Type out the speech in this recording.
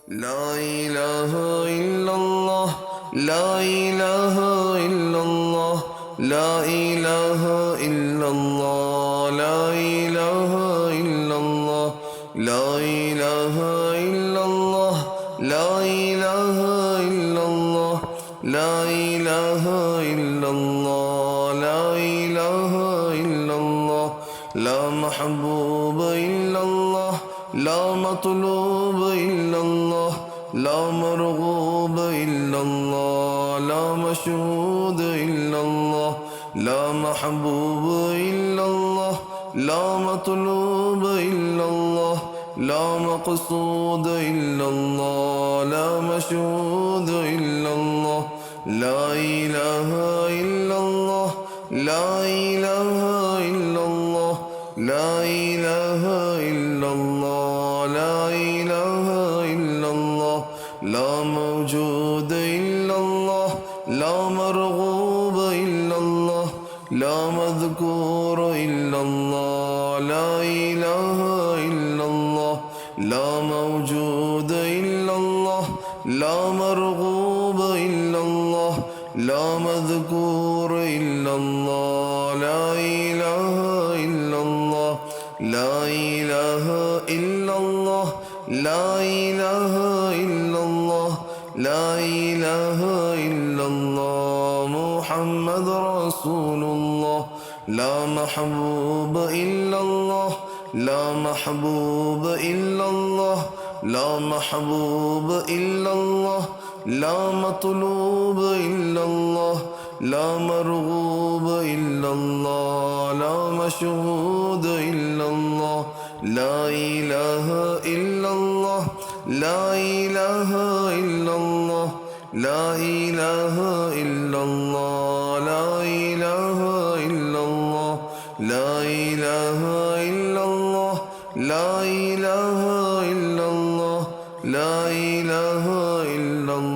لا إله إلا الله لا إله إلا الله لا إله إلا الله لا إله إلا الله لا إله إلا الله لا إله إلا الله لا إله إلا الله لا إله إلا الله لا محبوب إلا الله لا مطلوب إلا الله لا مرغوب إلا الله لا مشهود إلا الله لا محبوب إلا الله لا مطلوب إلا الله لا مقصود إلا الله لا مشهود إلا الله لا إله إلا الله لا إله إلا الله لا إله إلا الله لا إله إلا الله لا موجود إلا الله لا مرغوب إلا الله لا مذكور إلا الله لا إله إلا الله لا موجود إلا الله لا مرغوب إلا الله لا مذكور إلا الله لا إله إلا الله لا إله إلا الله لا إله إلا الله لا إله إلا الله محمد رسول الله لا محبوب إلا الله لا محبوب إلا الله لا محبوب إلا الله لا مطلوب إلا الله لا مرغوب إلا الله لا مشهود إلا الله لا إله إلا الله لا إله إلا الله لا إله إلا الله لا إله إلا الله لا إله إلا الله لا إله إلا الله لا إله إلا الله